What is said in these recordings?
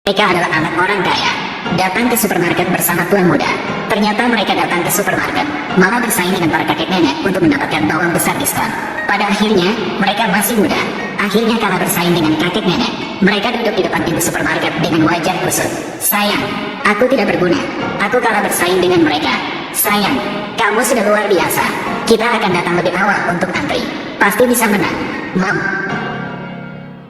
Mereka adalah anak orang kaya, datang ke supermarket bersama tuan muda. Ternyata mereka datang ke supermarket, malah bersaing dengan para kakek nenek untuk mendapatkan bawang besar diskon. Pada akhirnya, mereka masih muda. Akhirnya kalah bersaing dengan kakek nenek. Mereka duduk di depan pintu supermarket dengan wajah kusut. Sayang, aku tidak berguna. Aku kalah bersaing dengan mereka. Sayang, kamu sudah luar biasa. Kita akan datang lebih awal untuk antri. Pasti bisa menang. Mom.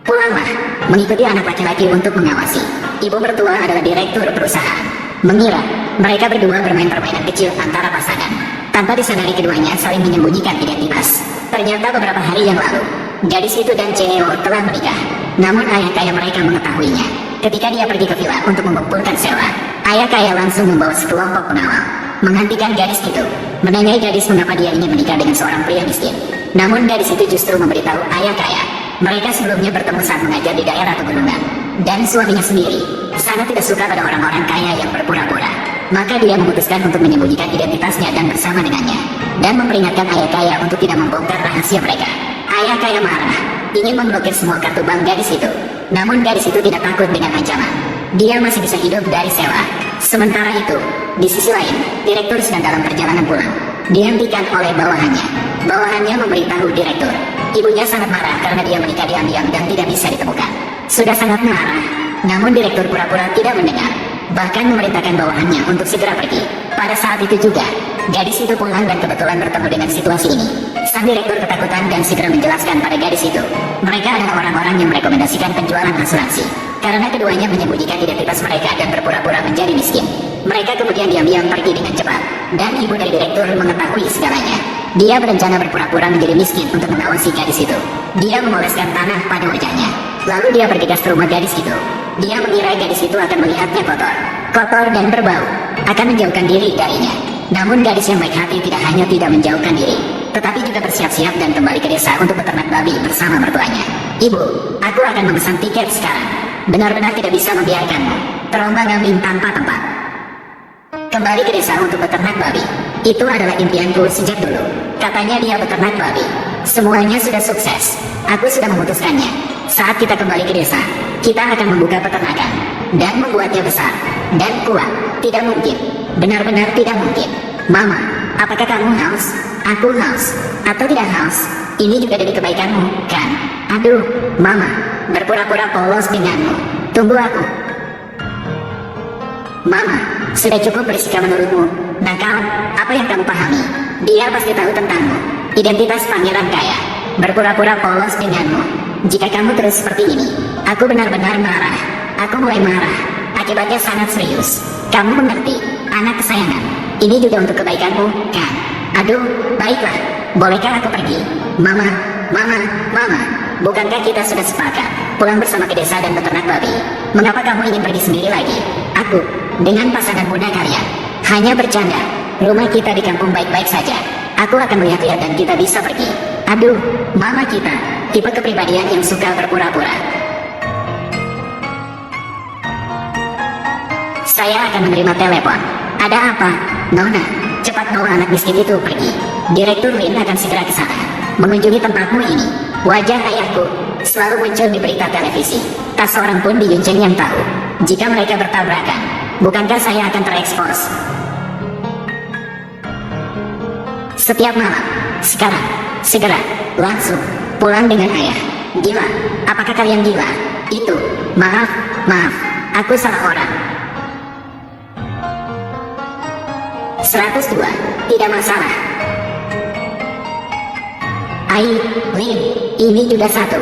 Pulanglah, mengikuti anak laki-laki untuk mengawasi. Ibu mertua adalah direktur perusahaan. Mengira mereka berdua bermain permainan kecil antara pasangan, tanpa disadari keduanya saling menyembunyikan identitas. Ternyata beberapa hari yang lalu, gadis itu dan CEO telah menikah. Namun ayah kaya mereka mengetahuinya. Ketika dia pergi ke villa untuk mengumpulkan sewa, ayah kaya langsung membawa sekelompok pengawal, menghentikan gadis itu, menanyai gadis mengapa dia ingin menikah dengan seorang pria miskin. Namun gadis itu justru memberitahu ayah kaya mereka sebelumnya bertemu saat mengajar di daerah pegunungan, dan suaminya sendiri sangat tidak suka pada orang-orang kaya yang berpura-pura. Maka dia memutuskan untuk menyembunyikan identitasnya dan bersama dengannya, dan memperingatkan ayah kaya untuk tidak membongkar rahasia mereka. Ayah kaya marah, ingin memblokir semua kartu bank gadis itu. Namun gadis itu tidak takut dengan ancaman. Dia masih bisa hidup dari sewa. Sementara itu, di sisi lain, direktur sedang dalam perjalanan pulang. Dihentikan oleh bawahannya. Bawahannya memberitahu direktur, ibunya sangat marah karena dia menikah diam-diam dan tidak bisa ditemukan. Sudah sangat marah, namun direktur pura-pura tidak mendengar. Bahkan memerintahkan bawahannya untuk segera pergi. Pada saat itu juga, gadis itu pulang dan kebetulan bertemu dengan situasi ini. Sang direktur ketakutan dan segera menjelaskan pada gadis itu, mereka adalah orang-orang yang merekomendasikan penjualan asuransi. Karena keduanya menyembunyikan identitas mereka dan berpura-pura menjadi miskin. Mereka kemudian diam-diam pergi dengan cepat, dan ibu dari direktur mengetahui segalanya. Dia berencana berpura-pura menjadi miskin untuk mengawasi gadis itu. Dia memoleskan tanah pada wajahnya. Lalu dia bergegas ke rumah gadis itu. Dia mengira gadis itu akan melihatnya kotor dan berbau, akan menjauhkan diri darinya. Namun gadis yang baik hati tidak hanya tidak menjauhkan diri, tetapi juga bersiap-siap dan kembali ke desa untuk beternak babi bersama mertuanya. Ibu, aku akan memesan tiket sekarang. Benar-benar tidak bisa membiarkanmu terombang-ambing tanpa tempat. Kembali ke desa untuk beternak babi. Itu adalah impianku sejak dulu. Katanya dia beternak babi. Semuanya sudah sukses. Aku sudah memutuskannya. Saat kita kembali ke desa, kita akan membuka peternakan dan membuatnya besar dan kuat. Tidak mungkin. Benar-benar tidak mungkin. Mama, apakah kamu haus? Aku haus. Atau tidak haus? Ini juga demi kebaikanmu, kan? Aduh, Mama, berpura-pura polos denganmu. Tunggu aku. Mama, sudah cukup bersikap menurutmu. Nakal, apa yang kamu pahami? Dia pasti tahu tentangmu. Identitas pangeran kaya. Berpura-pura polos denganmu. Jika kamu terus seperti ini, aku benar-benar marah. Aku mulai marah. Akibatnya sangat serius. Kamu mengerti, anak kesayangan. Ini juga untuk kebaikanmu, kan? Aduh, baiklah. Bolehkah aku pergi? Mama. Bukankah kita sudah sepakat pulang bersama ke desa dan beternak babi? Mengapa kamu ingin pergi sendiri lagi? Aku, dengan pasangan muda kalian, hanya bercanda. Rumah kita di kampung baik-baik saja. Aku akan melihat-lihat dan kita bisa pergi. Aduh, mama kita, tipe kepribadian yang suka berpura-pura. Saya akan menerima telepon. Ada apa? Nona, cepat bawa anak miskin itu pergi. Direktur Lin akan segera ke sana, mengunjungi tempatmu ini. Wajah ayahku selalu muncul di berita televisi. Tak seorang pun di Yunchen yang tahu jika mereka bertabrakan. Bukankah saya akan terekspos? Setiap malam. Sekarang, segera, langsung, pulang dengan ayah. Gila, apakah kalian gila? Itu, maaf, aku salah orang. 102, tidak masalah. Lin, ini juga satu.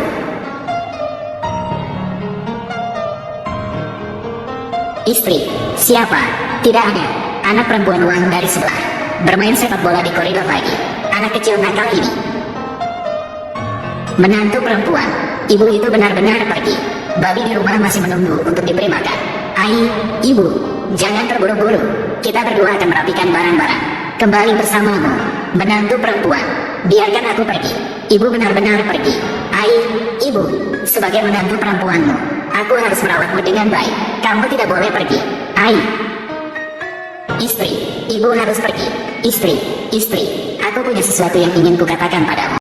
Istri, siapa? Tidak ada. Anak perempuan Wang dari sebelah. Bermain sepak bola di koridor lagi. Anak kecil nakal ini. Menantu perempuan. Ibu itu benar-benar pergi. Babi di rumah masih menunggu untuk diberi makan. Ibu, jangan terburu-buru. Kita berdua akan merapikan barang-barang. Kembali bersamamu. Menantu perempuan. Biarkan aku pergi. Ibu benar-benar pergi. Ibu, sebagai menantu perempuanmu, aku harus merawatmu dengan baik. Kamu tidak boleh pergi. Istri, ibu harus pergi. Istri, aku punya sesuatu yang ingin kukatakan padamu.